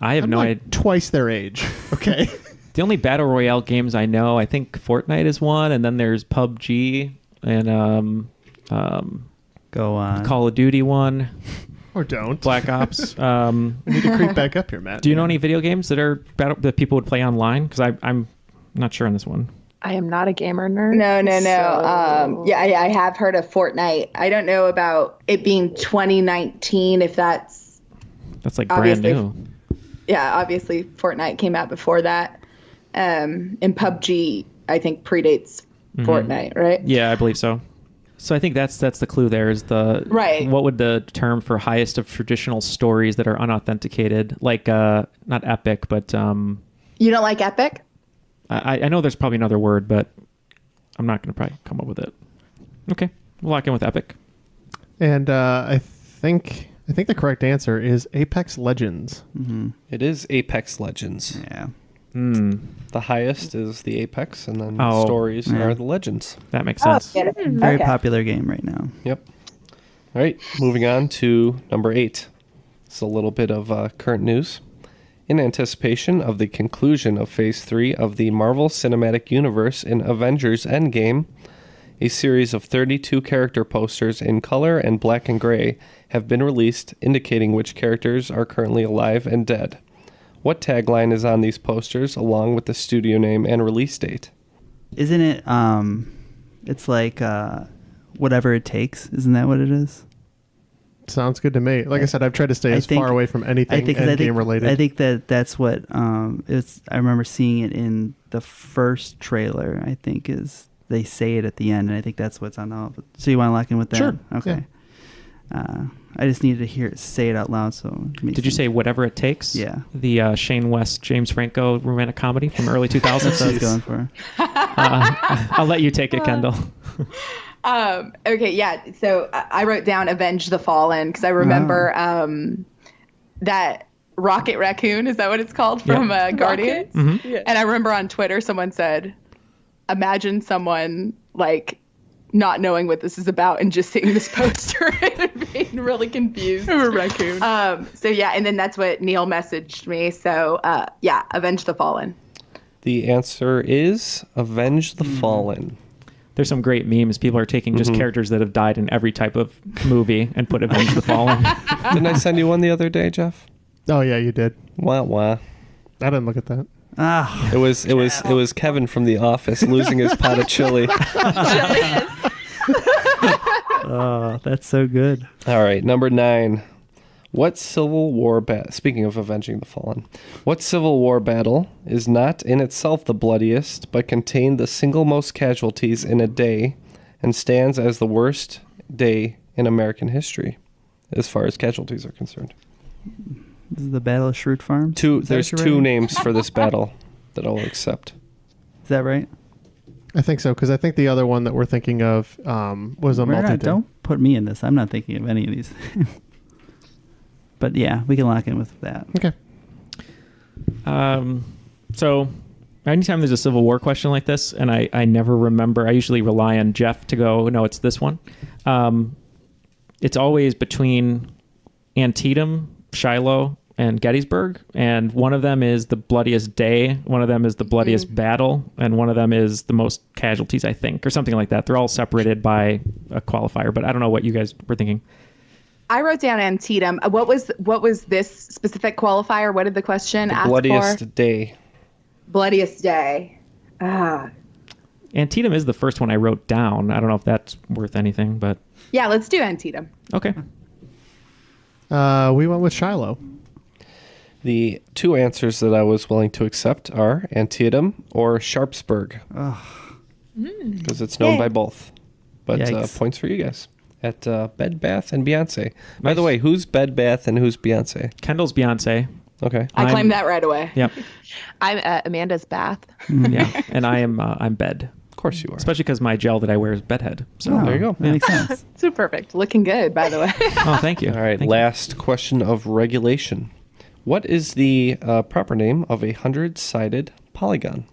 I have I'm no like idea. twice their age. Okay. The only Battle Royale games I know, I think Fortnite is one, and then there's PUBG and Go on. Call of Duty one. Or don't. Black Ops. We need to creep back up here, Matt. Do you know any video games that people would play online? Because I'm not sure on this one. I am not a gamer nerd. No. So... I have heard of Fortnite. I don't know about it being 2019, if that's like brand new. Yeah, obviously Fortnite came out before that. And PUBG, I think, predates Fortnite, right? Yeah, I believe so. So I think that's the clue there is the right. What would the term for highest of traditional stories that are unauthenticated, like not epic, but you don't like epic? I know there's probably another word, but I'm not going to probably come up with it. Okay, we'll lock in with epic. And I think the correct answer is Apex Legends. Mm-hmm. It is Apex Legends. Yeah. The highest is the Apex, and then the stories are the Legends. That makes sense. Very popular game right now. Yep. All right, moving on to number 8. It's a little bit of current news. In anticipation of the conclusion of Phase 3 of the Marvel Cinematic Universe in Avengers Endgame, a series of 32 character posters in color and black and gray have been released indicating which characters are currently alive and dead. What tagline is on these posters along with the studio name and release date? Isn't it, it's like whatever it takes? Isn't that what it is? Sounds good to me. Like I said, I've tried to stay as far away from anything Endgame related. I think that's what it's. I remember seeing it in the first trailer. I think is they say it at the end, and I think that's what's on all of it. So you want to lock in with that? Sure. Okay. Yeah. I just needed to hear it say it out loud. So did you say Whatever It Takes? Yeah. The Shane West, James Franco romantic comedy from early 2000s. That's what I was going for. I'll let you take it, Kendall. Okay, yeah. So I wrote down Avenge the Fallen because I remember that Rocket Raccoon, is that what it's called, from Guardians? Mm-hmm. Yeah. And I remember on Twitter someone said, imagine someone like not knowing what this is about and just seeing this poster and being really confused. I'm a raccoon. So yeah, and then that's what Neal messaged me. So yeah, Avenge the Fallen. The answer is Avenge the Fallen. There's some great memes. People are taking just characters that have died in every type of movie and put Avenge the Fallen. Didn't I send you one the other day, Jeff? Oh yeah, you did. Wah wah. I didn't look at that. Ah, It was Kevin from The Office losing his pot of chili. oh, that's so good. All right, number 9. What Civil War speaking of avenging the fallen, what Civil War battle is not in itself the bloodiest, but contained the single most casualties in a day, and stands as the worst day in American history, as far as casualties are concerned? This is the Battle of Schrute Farm? There's two names for this battle that I'll accept. Is that right? I think so, because I think the other one that we're thinking of was a multi-day. Don't put me in this. I'm not thinking of any of these. But yeah, we can lock in with that. Okay. So anytime there's a Civil War question like this, and I never remember, I usually rely on Jeff to go, no, it's this one. it's always between Antietam, Shiloh, and Gettysburg, and one of them is the bloodiest day, one of them is the bloodiest battle, and one of them is the most casualties, I think, or something like that. They're all separated by a qualifier, but I don't know what you guys were thinking. I wrote down Antietam. What was this specific qualifier? What did the question ask for? Bloodiest day. Bloodiest day. Antietam is the first one I wrote down. I don't know if that's worth anything, but... Yeah, let's do Antietam. Okay. We went with Shiloh. The two answers that I was willing to accept are Antietam or Sharpsburg. Because it's known by both. But points for you guys at Bed Bath and Beyonce. By the way, who's Bed Bath and who's Beyonce? Kendall's Beyonce. Okay. I claimed that right away. Yep. I'm Amanda's Bath. Yeah, and I'm Bed. Of course you are. Especially because my gel that I wear is Bedhead. So there you go. That makes sense. So perfect. Looking good, by the way. Oh, thank you. All right, Thank last question of regulation. What is the proper name of a 100-sided polygon?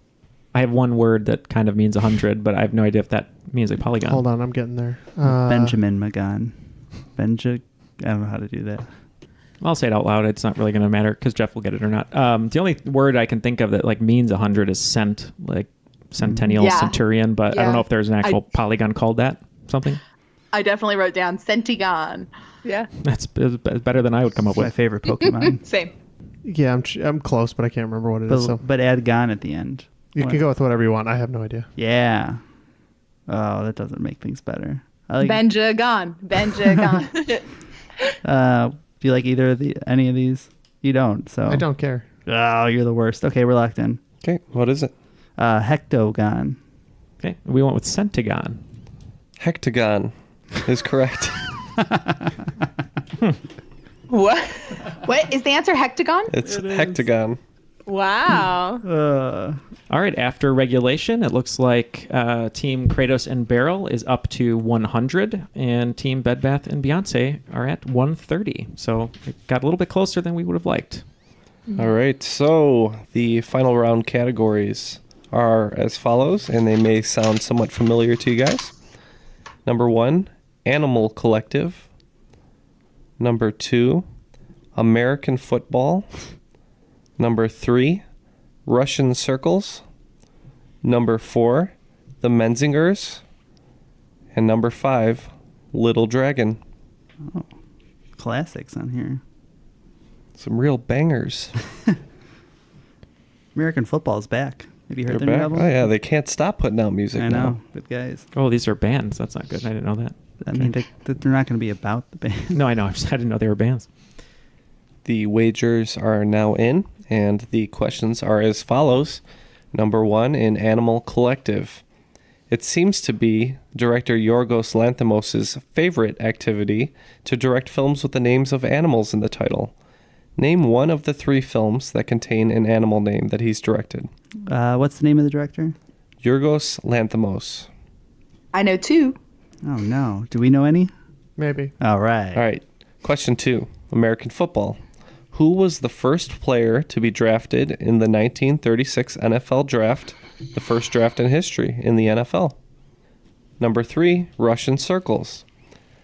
I have one word that kind of means 100, but I have no idea if that means a polygon. Hold on, I'm getting there. Benjamin Magan. I don't know how to do that. I'll say it out loud. It's not really going to matter because Jeff will get it or not. The only word I can think of that like means 100 is cent, like centennial, centurion, but I don't know if there's an actual polygon called that. Something? I definitely wrote down Centigon. Yeah. That's better than I would come up with. My favorite Pokemon. Same. Yeah, I'm close, but I can't remember what it is. So But add Gon at the end. you can go with whatever you want. I have no idea. Yeah. Oh, that doesn't make things better. Benjagon. Do you like any of these? You don't, so. I don't care. Oh, you're the worst. Okay, we're locked in. Okay, what is it? Hectogon. Okay, we went with centagon. Hectagon is correct. What? What is the answer? Hectagon? It's hectagon. Wow. All right, after regulation, it looks like Team Kratos and Beryl is up to 100, and Team Bed Bath and Beyonce are at 130. So it got a little bit closer than we would have liked. All right, so the final round categories are as follows, and they may sound somewhat familiar to you guys. Number 1, Animal Collective. Number 2, American Football. Number 3, Russian Circles. Number 4, The Menzingers. And number 5, Little Dragon. Oh, classics on here. Some real bangers. American football's back. Have you heard They're their new back. album? Oh yeah, they can't stop putting out music I now. know. Good guys. Oh, these are bands. That's not good. I didn't know that. I mean, they're not going to be about the band. No, I know. I didn't know they were bands. The wagers are now in, and the questions are as follows. Number 1, in Animal Collective. It seems to be director Yorgos Lanthimos' favorite activity to direct films with the names of animals in the title. Name one of the 3 films that contain an animal name that he's directed. What's the name of the director? Yorgos Lanthimos. I know 2. Oh, no. Do we know any? Maybe. All right. All right. Question 2, American football. Who was the first player to be drafted in the 1936 NFL draft, the first draft in history in the NFL? Number 3, Russian circles.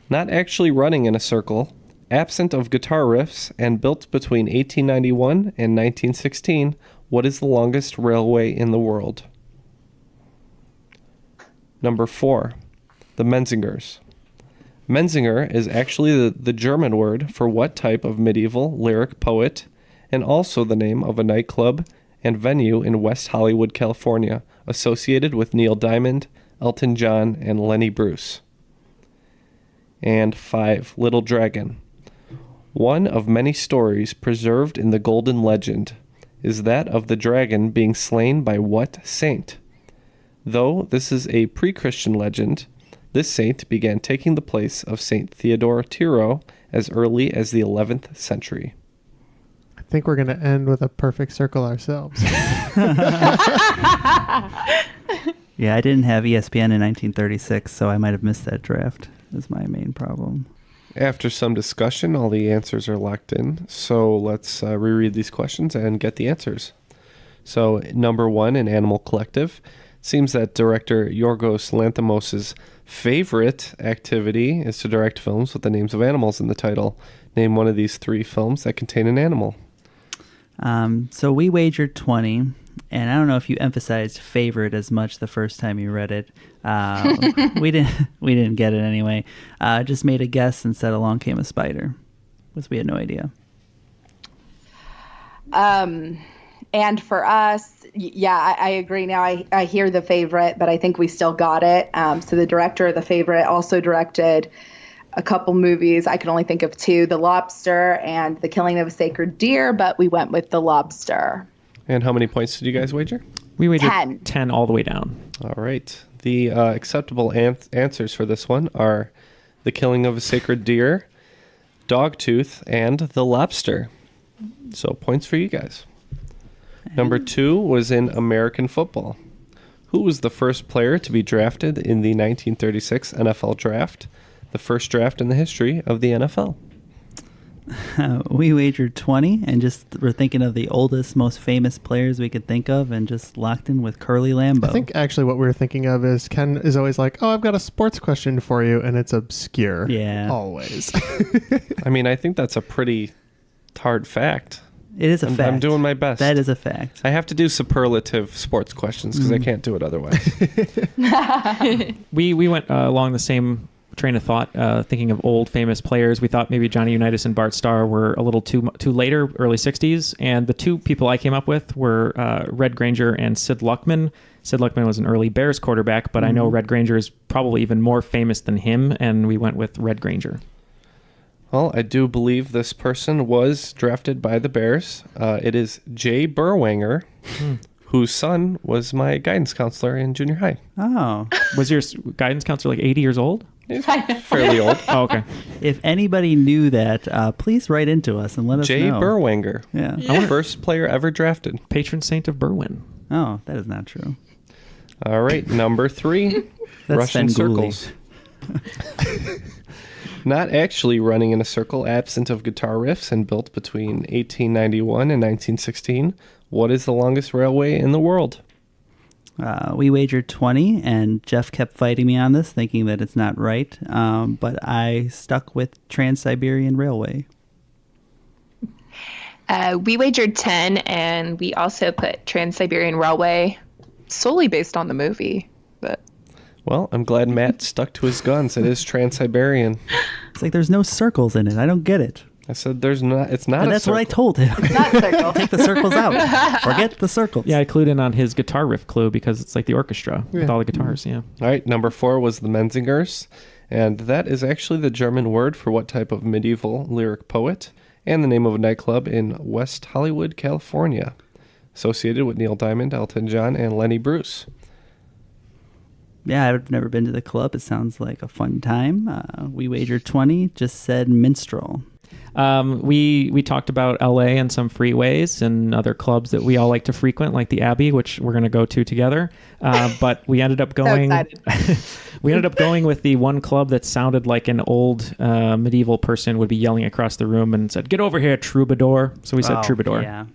Not actually running in a circle, absent of guitar riffs, and built between 1891 and 1916, what is the longest railway in the world? Number 4, the Menzingers. Menzinger is actually the German word for what type of medieval lyric poet, and also the name of a nightclub and venue in West Hollywood, California, associated with Neil Diamond, Elton John, and Lenny Bruce. And 5, Little Dragon. One of many stories preserved in the Golden Legend is that of the dragon being slain by what saint? Though this is a pre-Christian legend, this saint began taking the place of Saint Theodore Tiro as early as the 11th century. I think we're going to end with a perfect circle ourselves. Yeah, I didn't have ESPN in 1936, so I might have missed that draft. That's my main problem. After some discussion, all the answers are locked in. So let's reread these questions and get the answers. So number 1 in Animal Collective. Seems that director Yorgos Lanthimos' favorite activity is to direct films with the names of animals in the title. Name one of these 3 films that contain an animal. So we wagered 20, and I don't know if you emphasized favorite as much the first time you read it. We didn't get it anyway. Just made a guess and said Along Came a Spider, because we had no idea. And for us, I agree. Now I hear the favorite, but I think we still got it. So the director of the favorite also directed a couple movies. I can only think of 2, The Lobster and The Killing of a Sacred Deer, but we went with The Lobster. And how many points did you guys wager? We wagered 10 all the way down. All right. The acceptable answers for this one are The Killing of a Sacred Deer, Dogtooth, and The Lobster. So points for you guys. Number 2 was in American football. Who was the first player to be drafted in the 1936 NFL Draft, the first draft in the history of the NFL? We wagered 20 and just were thinking of the oldest, most famous players we could think of and just locked in with Curly Lambeau. I think actually what we were thinking of is Ken is always like, oh, I've got a sports question for you, and it's obscure. Yeah. Always. I mean, I think that's a pretty hard fact. It is a fact. I'm doing my best. That is a fact. I have to do superlative sports questions because I can't do it otherwise. We went along the same train of thought, thinking of old famous players. We thought maybe Johnny Unitas and Bart Starr were a little too later, early 60s. And the 2 people I came up with were Red Granger and Sid Luckman. Sid Luckman was an early Bears quarterback, but I know Red Granger is probably even more famous than him, and we went with Red Granger. Well, I do believe this person was drafted by the Bears. It is Jay Berwanger, whose son was my guidance counselor in junior high. Oh. Was your guidance counselor like 80 years old? He's fairly old. Oh, okay. If anybody knew that, please write into us and let us Jay know. Berwanger. Yeah. First player ever drafted. Patron saint of Berwyn. Oh, that is not true. All right, number 3. That's Russian Svengoolie. circles. Not actually running in a circle, absent of guitar riffs, and built between 1891 and 1916. What is the longest railway in the world? We wagered 20, and Jeff kept fighting me on this, thinking that it's not right. But I stuck with Trans-Siberian Railway. We wagered 10, and we also put Trans-Siberian Railway solely based on the movie. But Well, I'm glad Matt stuck to his guns. It is Trans-Siberian. It's like there's no circles in it. I don't get it. I said there's not. It's not. And a that's circle. what I told him. Not circle. Take the circles out. Forget the circles. Yeah, I clued in on his guitar riff clue because it's like the orchestra with all the guitars. Yeah. All right, number 4 was the Menzingers, and that is actually the German word for what type of medieval lyric poet, and the name of a nightclub in West Hollywood, California, associated with Neil Diamond, Elton John, and Lenny Bruce. Yeah, I've never been to the club. It sounds like a fun time. We wagered 20, just said minstrel. We talked about LA and some freeways and other clubs that we all like to frequent, like the Abbey, which we're going to go to together. But we ended up going. We ended up going with the one club that sounded like an old medieval person would be yelling across the room and said, "Get over here, troubadour." So we said troubadour. Yeah.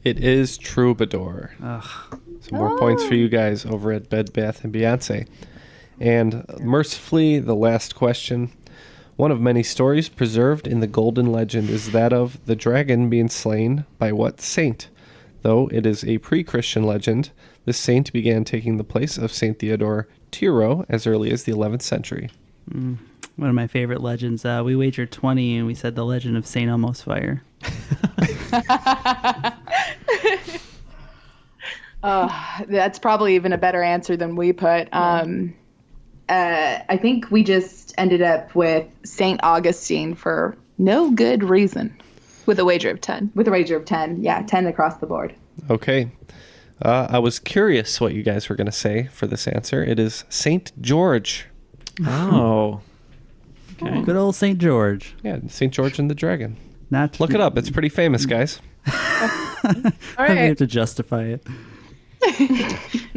It is Troubadour. Ugh. Some more points for you guys over at Bed Bath & Beyonce. And mercifully, the last question. One of many stories preserved in the Golden Legend is that of the dragon being slain by what saint? Though it is a pre-Christian legend, this saint began taking the place of Saint Theodore Tiro as early as the 11th century. One of my favorite legends. We wagered 20, and we said the legend of St. Elmo's Fire. That's probably even a better answer than we put. I think we just ended up with St. Augustine for no good reason. with a wager of 10. With a wager of 10. Yeah, 10 across the board. Okay. I was curious what you guys were going to say for this answer. It is St. George. Oh. Okay. Good old St. George. Yeah, St. George and the Dragon. Look it up. It's pretty famous, guys. All We right. have to justify it.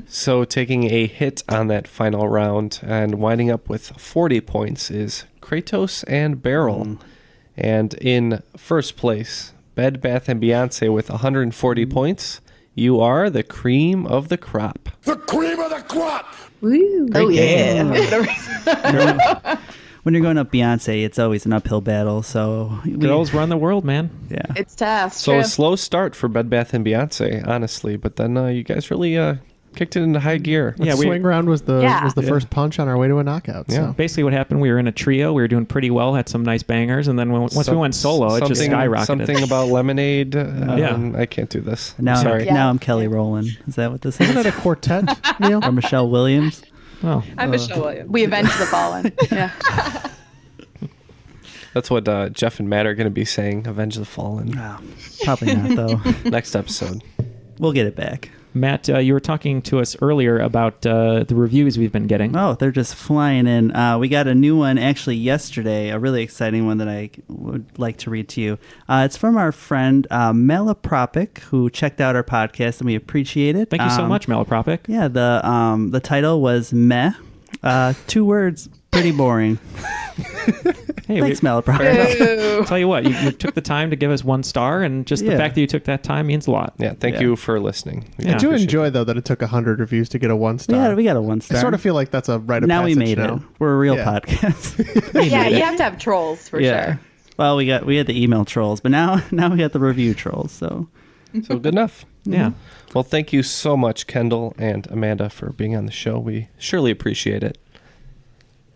So taking a hit on that final round and winding up with 40 points is Kratos and Beryl. And in first place, Bed Bath & Beyonce with 140 points. You are the cream of the crop. The cream of the crop. Woo. Oh yeah. When you're going up Beyonce, it's always an uphill battle. So Girls run the world, man. Yeah, It's tough. So a slow start for Bed Bath and Beyonce, honestly, but then you guys really kicked it into high gear. Yeah, swing round was the first punch on our way to a knockout. Yeah. So. Basically, what happened? We were in a trio. We were doing pretty well. Had some nice bangers, and then once we went solo, it just skyrocketed. Something about lemonade. I can't do this. now Sorry. now I'm Kelly Rowland. Is that what this is? Isn't that a quartet, Neal? Or Michelle Williams? Oh, I'm Michelle Williams. We avenge the fallen. Yeah. That's what Jeff and Matt are going to be saying. Avenge the Fallen. Oh, probably not, though. Next episode. We'll get it back. Matt, you were talking to us earlier about the reviews we've been getting. Oh, they're just flying in. We got a new one actually yesterday, a really exciting one that I would like to read to you. It's from our friend Malapropic, who checked out our podcast, and we appreciate it. Thank you so much, Malapropic. Yeah, the title was Meh. 2 words, pretty boring. Hey, Thanks, Malapropic. Tell you what, you took the time to give us 1 star, and just the fact that you took that time means a lot. Yeah, thank you for listening. I do enjoy, though, that it took 100 reviews to get a 1 star. Yeah, we got a 1 star. I sort of feel like that's a rite of now passage we made now. it. We're a real podcast. Yeah, you have to have trolls for sure. Well, we had the email trolls, but now we got the review trolls. So good enough. Yeah. Well, thank you so much, Kendall and Amanda, for being on the show. We surely appreciate it.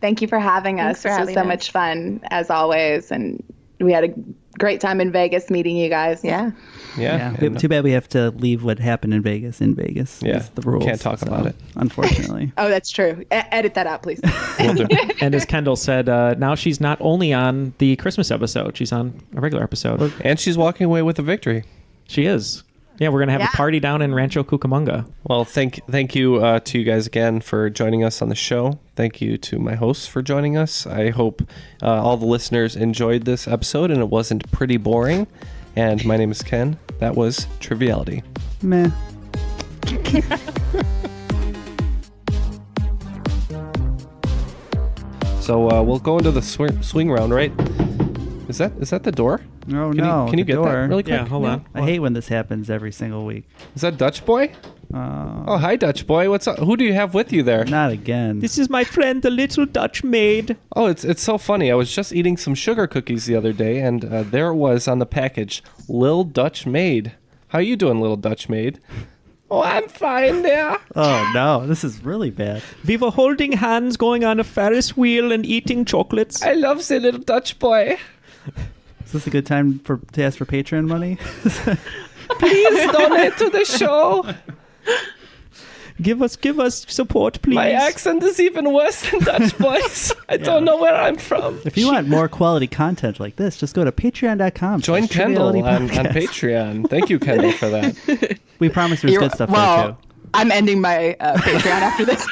Thank you for having us. This was so much fun, as always. And we had a great time in Vegas meeting you guys. Yeah. Yeah. Too bad we have to leave what happened in Vegas. Yeah. Is the rules. Can't talk about it. Unfortunately. Oh, that's true. Edit that out, please. Will do. And as Kendall said, now she's not only on the Christmas episode, she's on a regular episode. And she's walking away with a victory. She is. Yeah, we're going to have a party down in Rancho Cucamonga. Well, thank you to you guys again for joining us on the show. Thank you to my hosts for joining us. I hope all the listeners enjoyed this episode and it wasn't pretty boring. And my name is Ken. That was Triviality. Meh. So we'll go into the swing round, right? Is that the door? Oh, Can you get door. that really quick? Yeah, hold on. I hate when this happens every single week. Is that Dutch Boy? Oh, hi, Dutch Boy. What's up? Who do you have with you there? Not again. This is my friend, the little Dutch maid. Oh, it's so funny. I was just eating some sugar cookies the other day, and there it was on the package, Lil Dutch Maid. How you doing, Little Dutch Maid? Oh, I'm fine there. Oh, no. This is really bad. We were holding hands going on a Ferris wheel and eating chocolates. I love the little Dutch boy. Is this a good time to ask for Patreon money? Please donate to the show. Give us support, please. My accent is even worse than Dutch boys. I don't know where I'm from. If you want more quality content like this, just go to patreon.com. Join Kendall on Patreon. Thank you, Kendall, for that. We promise there's good stuff there, too. I'm ending my Patreon after this.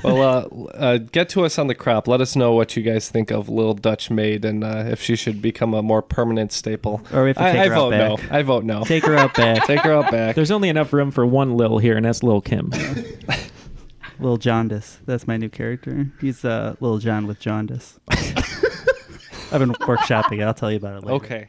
Well, get to us on the crop. Let us know what you guys think of Lil Dutch Maid and if she should become a more permanent staple. Or if you take her out back. No. I vote no. Take her out back. Take her out back. There's only enough room for one Lil here, and that's Lil Kim. Lil Jaundice. That's my new character. He's Lil John with jaundice. I've been workshopping it. I'll tell you about it later. Okay.